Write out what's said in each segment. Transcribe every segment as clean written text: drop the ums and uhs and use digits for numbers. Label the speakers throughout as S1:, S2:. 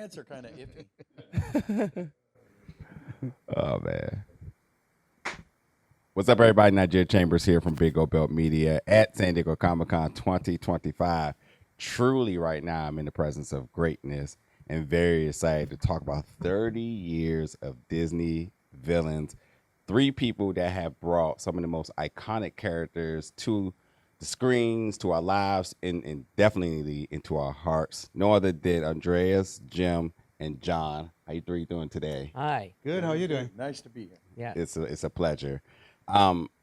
S1: pants are kind of iffy.
S2: Oh man. What's up, everybody? Nigeria Chambers here from Big O Belt Media at San Diego Comic Con 2025. Truly, right now, I'm in the presence of greatness and very excited to talk about 30 years of Disney villains. Three people that have brought some of the most iconic characters to the screens, to our lives, and definitely into our hearts. No other than Andreas, Jim, and John. How you three doing today?
S3: Hi.
S4: Good. How are you doing?
S1: Nice to be here.
S3: Yeah.
S2: It's a pleasure.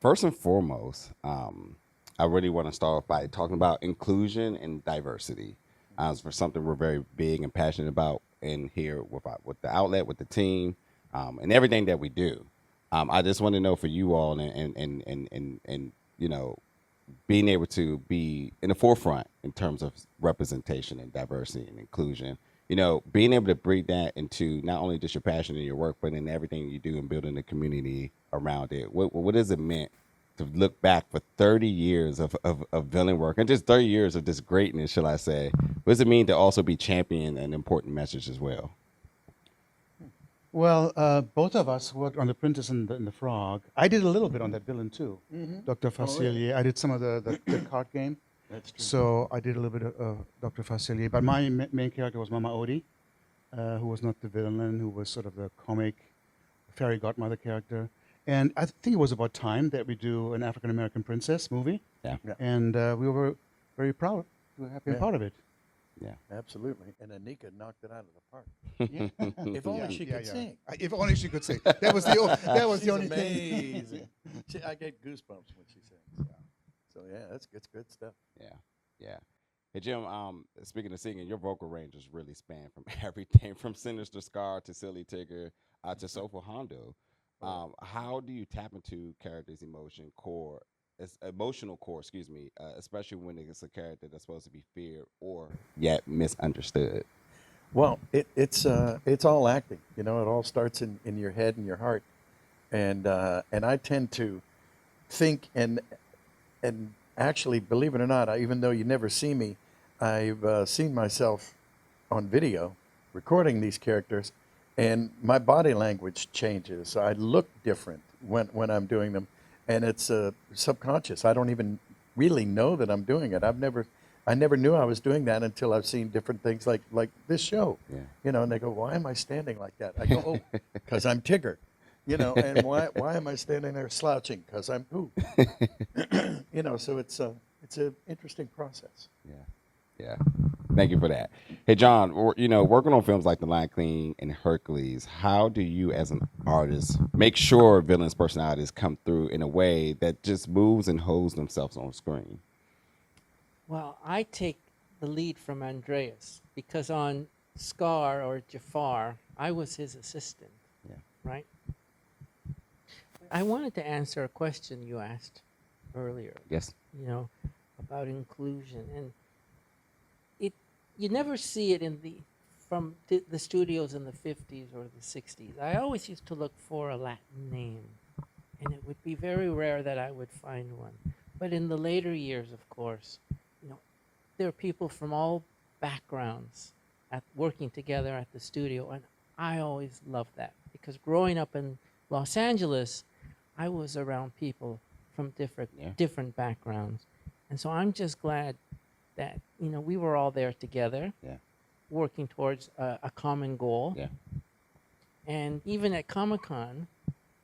S2: First and foremost, I really want to start off by talking about inclusion and diversity. For something we're very big and passionate about in here with the outlet, with the team, and everything that we do. I just want to know for you all and you know, being able to be in the forefront in terms of representation and diversity and inclusion. You know, being able to bring that into not only just your passion in your work, but in everything you do and building the community around it. What has it meant to look back for 30 years of villain work and just 30 years of this greatness, shall I say? What does it mean to also be championing an important message as well?
S4: Well, both of us worked on The Princess and the Frog. I did a little bit on that villain too, Dr. Facilier. I did some of the card game.
S1: That's true.
S4: So I did a little bit of Dr. Facilier. But my main character was Mama Odie, who was not the villain, who was sort of the comic fairy godmother character. And I think it was about time that we do an African American princess movie.
S2: Yeah.
S1: Yeah.
S4: And we were very proud to have been
S1: Yeah.
S4: part of it.
S2: Yeah.
S1: Absolutely. And Anika knocked it out of the park.
S4: Yeah.
S1: If only she could sing.
S4: If only she could sing. That was the
S1: She's
S4: only thing.
S1: amazing. I get goosebumps when she sings. So yeah, that's good stuff.
S2: Yeah, yeah. Hey Jim, speaking of singing, your vocal range has really spanned from everything from Sinister Scar to Silly Tigger to Soulful Hondo. How do you tap into characters' emotional core, especially when it's a character that's supposed to be feared or yet misunderstood?
S1: Well, it's all acting. You know, it all starts in your head and your heart, and I tend to think and actually, believe it or not, even though you never see me, I've seen myself on video recording these characters, and my body language changes. I look different when I'm doing them, and it's subconscious. I don't even really know that I'm doing it. I never knew I was doing that until I've seen different things like this show.
S2: Yeah.
S1: You know, and they go, "Why am I standing like that?" I go, "Oh, because I'm Tigger." You know, and why am I standing there slouching? Because I'm Pooh. You know, so it's an interesting process.
S2: Yeah, yeah. Thank you for that. Hey, John, you know, working on films like The Lion King and Hercules, how do you, as an artist, make sure villains' personalities come through in a way that just moves and holds themselves on screen?
S3: Well, I take the lead from Andreas because on Scar or Jafar, I was his assistant.
S2: Yeah.
S3: Right? I wanted to answer a question you asked earlier.
S2: Yes.
S3: You know, about inclusion, and you never see it from the studios in the 50s or the 60s. I always used to look for a Latin name, and it would be very rare that I would find one. But in the later years, of course, you know, there are people from all backgrounds working together at the studio, and I always loved that because growing up in Los Angeles, I was around people from different backgrounds, and so I'm just glad that we were all there together, working towards a common goal.
S2: Yeah.
S3: And even at Comic-Con,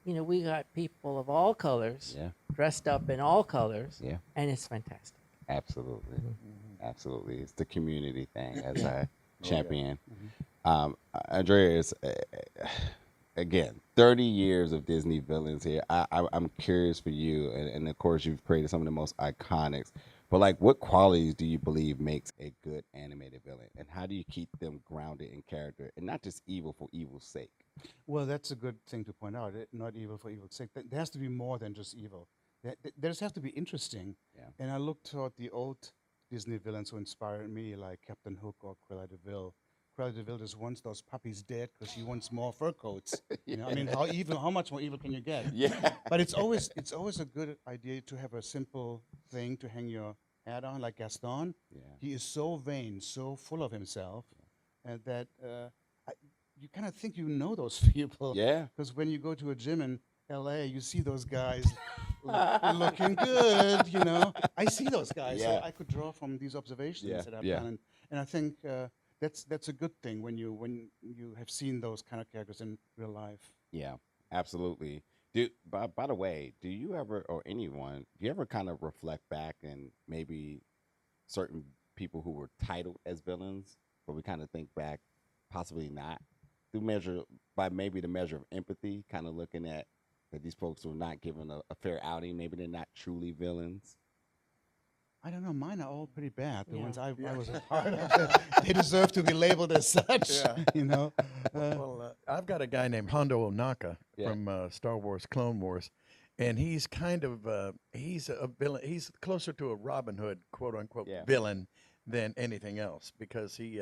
S3: we got people of all colors, dressed up in all colors, and it's fantastic.
S2: Absolutely.
S3: Mm-hmm.
S2: Absolutely. It's the community thing as I champion.
S3: Mm-hmm.
S2: Andreas, again, 30 years of Disney villains here. I'm curious for you, and of course you've created some of the most iconics, but like what qualities do you believe makes a good animated villain, and how do you keep them grounded in character and not just evil for evil's sake?
S4: Well, that's a good thing to point out. Not evil for evil's sake. There has to be more than just evil. There just have to be interesting.
S2: Yeah.
S4: And I look toward the old Disney villains who inspired me, like Captain Hook or Cruella de Vil. Cruella de Vil just wants those puppies dead because she wants more fur coats. You know, I mean, how much more evil can you get?
S2: Yeah.
S4: But it's always a good idea to have a simple thing to hang your hat on, like Gaston.
S2: Yeah.
S4: He is so vain, so full of himself, and that you kind of think you know those people.
S2: Yeah.
S4: Because when you go to a gym in L.A., you see those guys looking good. You know, I see those guys, so
S2: Yeah.
S4: I could draw from these observations
S2: Yeah,
S4: that I've
S2: yeah.
S4: done, and I think that's a good thing when you have seen those kind of characters in real life.
S2: Yeah, absolutely. By the way, do you ever, or anyone, do you ever kind of reflect back and maybe certain people who were titled as villains, but we kind of think back, possibly not, through measure by maybe the measure of empathy, kind of looking at that these folks were not given a fair outing. Maybe they're not truly villains.
S4: I don't know. Mine are all pretty bad. The
S3: Yeah.
S4: ones I was a part of, they deserve to be labeled as such.
S1: Yeah.
S4: You know.
S1: Well, I've got a guy named Hondo Ohnaka
S2: Yeah.
S1: from Star Wars Clone Wars, and he's kind of he's a villain. He's closer to a Robin Hood, quote unquote,
S2: Yeah.
S1: villain than anything else because he,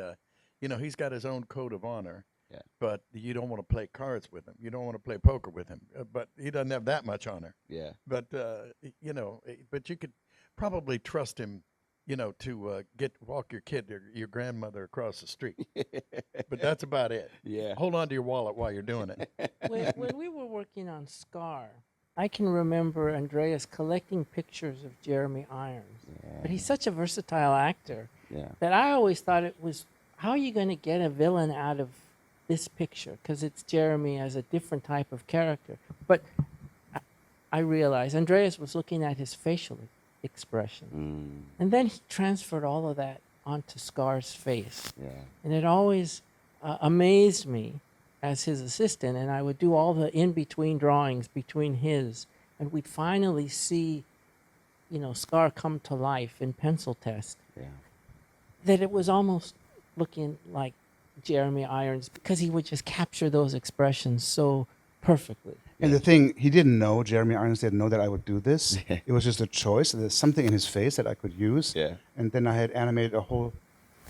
S1: he's got his own code of honor.
S2: Yeah.
S1: But you don't want to play cards with him. You don't want to play poker with him. But he doesn't have that much honor.
S2: Yeah.
S1: But but you could probably trust him, to walk your kid or your grandmother across the street. But that's about it.
S2: Yeah.
S1: Hold on to your wallet while you're doing it.
S3: When we were working on Scar, I can remember Andreas collecting pictures of Jeremy Irons. But he's such a versatile actor
S2: Yeah.
S3: that I always thought it was, how are you going to get a villain out of this picture? Because it's Jeremy as a different type of character. But I realized Andreas was looking at his facial expression. And then he transferred all of that onto Scar's face.
S2: Yeah.
S3: And it always amazed me as his assistant, and I would do all the in-between drawings between his, and we'd finally see, Scar come to life in pencil test,
S2: Yeah.
S3: that it was almost looking like Jeremy Irons because he would just capture those expressions so perfectly.
S4: And the thing, he didn't know, Jeremy Irons didn't know that I would do this. It was just a choice. There's something in his face that I could use.
S2: Yeah.
S4: And then I had animated a whole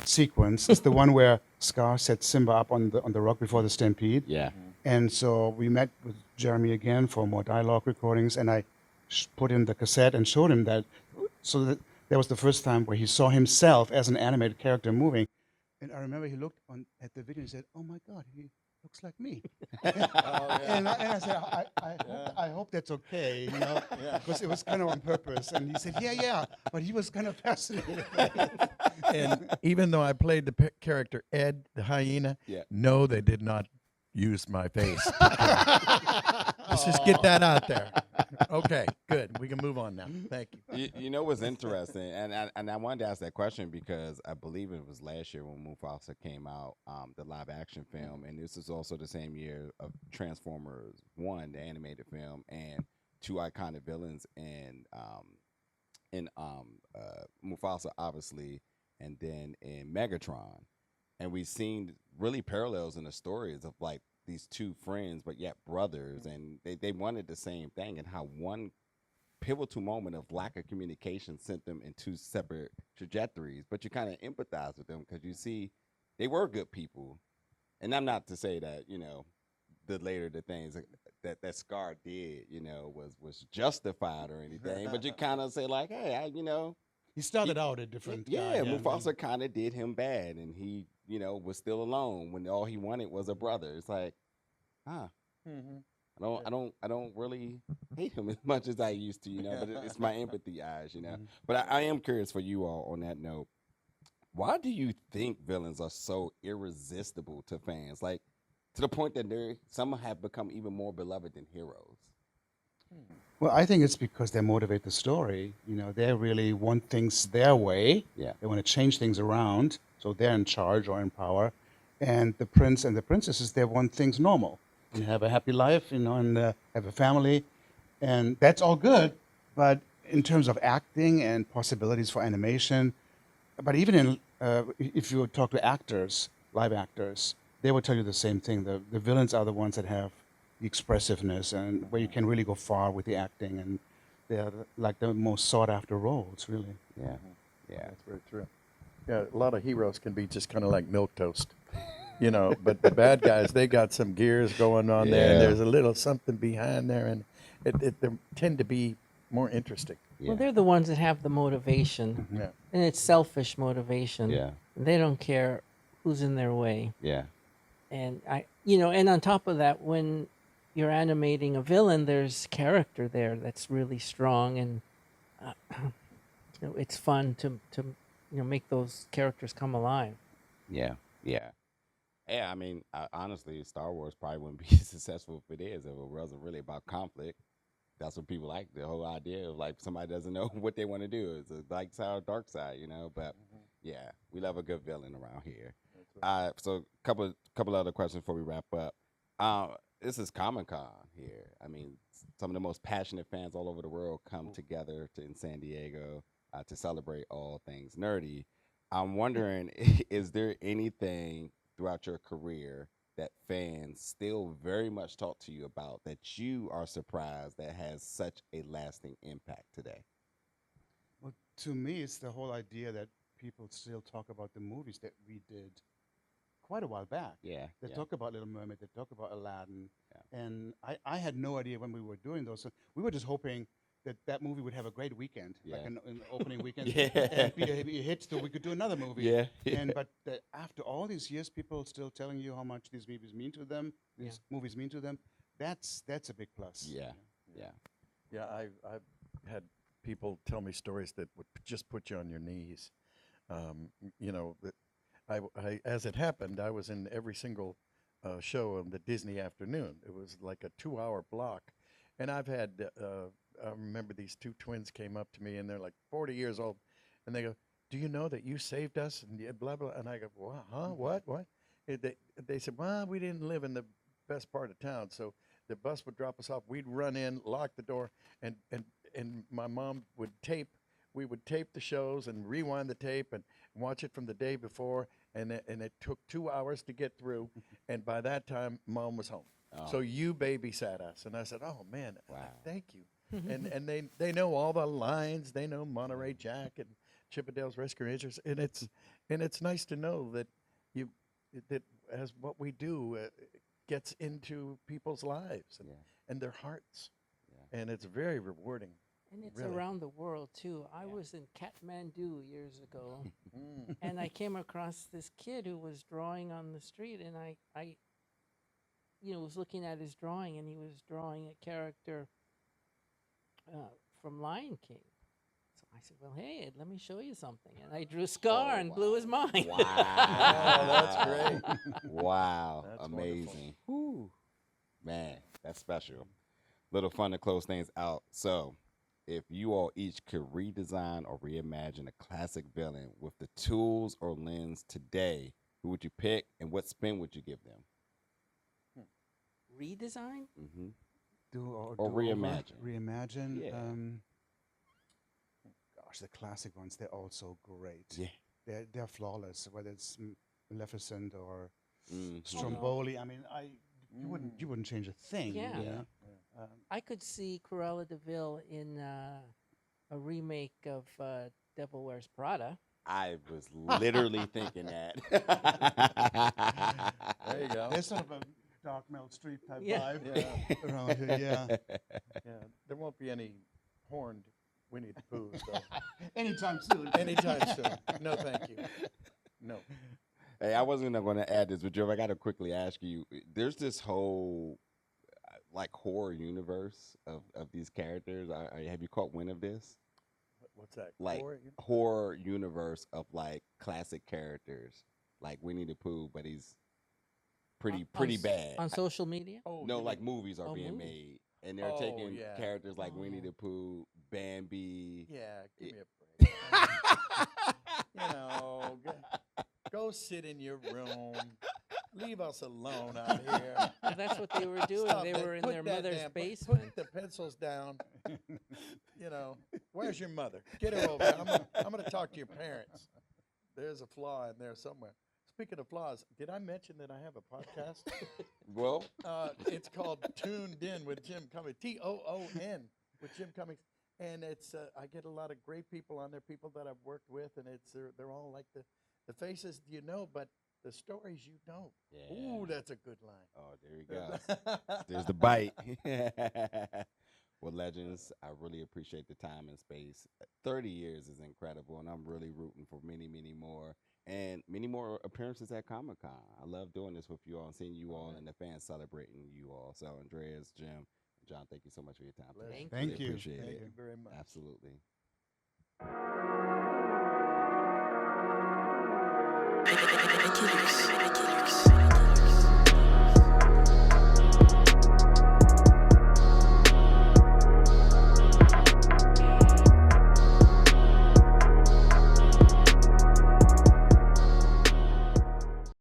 S4: sequence. It's the one where Scar set Simba up on the rock before the stampede.
S2: Yeah.
S4: And so we met with Jeremy again for more dialogue recordings, and I put in the cassette and showed him that. So that was the first time where he saw himself as an animated character moving. And I remember he looked at the video and said, "Oh my God, he looks like me." And I said, I hope that's okay, because it was kind of on purpose. And he said, yeah, but he was kind of fascinated.
S1: And even though I played the character Ed, the hyena,
S2: Yeah.
S1: no, they did not use my face. Let's just get that out there. Okay, good. We can move on now. Thank you.
S2: You know what's interesting, and I wanted to ask that question because I believe it was last year when Mufasa came out, the live action film, and this is also the same year of Transformers 1, the animated film, and two iconic villains in Mufasa, obviously, and then in Megatron, and we've seen really parallels in the stories of like these two friends, but yet brothers, and they wanted the same thing, and how one pivotal moment of lack of communication sent them in two separate trajectories. But you kind of empathize with them because you see they were good people, and I'm not to say that the things that Scar did was justified or anything, but you kind of say like, hey,
S4: He started out a different
S2: yeah,
S4: guy.
S2: Mufasa kind of did him bad, and he was still alone when all he wanted was a brother. It's like, I don't really hate him as much as I used to, but it's my empathy eyes, But I am curious for you all on that note. Why do you think villains are so irresistible to fans? Like, to the point that some have become even more beloved than heroes.
S4: Well, I think it's because they motivate the story. They really want things their way.
S2: Yeah.
S4: They want to change things around, so they're in charge or in power. And the prince and the princesses, they want things normal. And have a happy life, and have a family. And that's all good. But in terms of acting and possibilities for animation, but even if you talk to actors, live actors, they will tell you the same thing. The villains are the ones that have the expressiveness and where you can really go far with the acting, and they're like the most sought after roles, really.
S2: Yeah. Yeah.
S1: That's very true. Yeah, a lot of heroes can be just kind of like milquetoast, but the bad guys, they got some gears going on there, and
S2: Yeah.
S1: there's a little something behind there, and they tend to be more interesting.
S2: Yeah.
S3: Well, they're the ones that have the motivation,
S1: Yeah.
S3: and it's selfish motivation.
S2: Yeah.
S3: They don't care who's in their way.
S2: Yeah.
S3: And and on top of that, when you're animating a villain, there's character there that's really strong, and it's fun to make those characters come alive.
S2: Yeah, yeah. Yeah, I mean, honestly, Star Wars probably wouldn't be as successful if it is, if it wasn't really about conflict. That's what people like, the whole idea of like somebody doesn't know what they want to do. It's a light side, dark side, But yeah, we love a good villain around here. So couple other questions before we wrap up. This is Comic Con here. I mean, some of the most passionate fans all over the world come together in San Diego to celebrate all things nerdy. I'm wondering, is there anything throughout your career that fans still very much talk to you about that you are surprised that has such a lasting impact today?
S4: Well, to me, it's the whole idea that people still talk about the movies that we did quite a while back.
S2: Yeah.
S4: They
S2: yeah.
S4: talk about Little Mermaid, they talk about Aladdin,
S2: Yeah.
S4: and I had no idea when we were doing those. So we were just hoping that movie would have a great weekend, like
S2: Yeah.
S4: an opening weekend,
S2: Yeah.
S4: and be a hit, so we could do another movie.
S2: Yeah.
S4: But after all these years, people still telling you how much these movies mean to them. These movies mean to them. That's a big plus.
S2: Yeah. Yeah.
S1: Yeah, I've had people tell me stories that would just put you on your knees. That as it happened, I was in every single show on the Disney afternoon. It was like a 2-hour block. And I've had, I remember these two twins came up to me and they're like 40 years old. And they go, "Do you know that you saved us?" And blah, blah. And I go, "What? Huh? What? They said, "Well, we didn't live in the best part of town. So the bus would drop us off. We'd run in, lock the door, and my mom would tape. We would tape the shows and rewind the tape and watch it from the day before. And it took 2 hours to get through. And by that time, Mom was home. So you babysat us." And I said, "Oh man,
S2: Wow.
S1: thank you." and they know all the lines. They know Monterey Jack and Chippendale's Rescue Rangers, and it's nice to know that that as what we do gets into people's lives and their hearts, and it's very rewarding.
S3: And it's
S1: Really?
S3: around the world too. I was in Kathmandu years ago, and I came across this kid who was drawing on the street, and I was looking at his drawing, and he was drawing a character from Lion King. So I said, "Well, hey, Ed, let me show you something." And I drew Scar and blew his mind.
S2: Wow.
S1: That's great.
S2: Wow.
S1: That's
S2: Amazing. Whew. Man, that's special. Little fun to close things out. So, if you all each could redesign or reimagine a classic villain with the tools or lens today, who would you pick and what spin would you give them?
S3: Redesign?
S2: Mm-hmm.
S4: Or
S2: Or reimagine.
S4: Reimagine.
S2: Yeah.
S4: Gosh, the classic ones, they're all so great.
S2: Yeah.
S4: They're flawless, whether it's Maleficent or
S2: Mm-hmm.
S4: Stromboli. I mean, you wouldn't change a thing.
S3: Yeah.
S4: You know?
S3: I could see Cruella de Vil in a remake of Devil Wears Prada.
S2: I was literally thinking that.
S1: There you go.
S4: There's sort of a dark Meryl Streep type
S3: Yeah.
S4: vibe around here. Yeah.
S1: Yeah, there won't be any horned Winnie the Pooh. So
S4: Anytime soon.
S1: anytime soon. No, thank you. No.
S2: Hey, I wasn't going to add this, but Joe, I got to quickly ask you. There's this whole like horror universe of these characters. Have you caught wind of this?
S1: What's that?
S2: Like
S1: Horror?
S2: horror universe of like classic characters, like Winnie the Pooh, but he's pretty bad.
S3: On social media?
S1: Oh,
S2: No,
S1: you
S2: like
S1: mean-
S2: movies are being
S3: movies.
S2: made, and they're
S1: Oh,
S2: taking
S1: yeah.
S2: characters like Winnie
S3: Oh.
S2: the Pooh, Bambi.
S1: Yeah, give me a break. Go sit in your room. Leave us alone out here.
S3: Well, that's what they were doing.
S1: Stop
S3: They
S1: it.
S3: were in
S1: Put
S3: their
S1: that
S3: mother's
S1: damn-
S3: basement.
S1: Put the pencils down. Where's your mother? Get her over here. I'm gonna talk to your parents. There's a flaw in there somewhere. Speaking of flaws, did I mention that I have a podcast?
S2: Well,
S1: It's called Tuned In with Jim Cummings. TOON with Jim Cummings. And it's I get a lot of great people on there, people that I've worked with, and they're all like the faces you know, but the stories you don't.
S2: Yeah.
S1: Ooh, that's a good line.
S2: oh, there you go. There's the bite. Well, Legends, I really appreciate the time and space. 30 years is incredible, and I'm really rooting for many, many more. and many more appearances at Comic-Con. I love doing this with you all and seeing you all and the fans celebrating you all. So, Andreas, Jim, John, thank you so much for your time today.
S1: Pleasure.
S3: Thank
S4: Thank
S3: you.
S4: you.
S2: Appreciate
S1: Thank
S2: it.
S1: you very much.
S2: Absolutely.
S5: Regulars.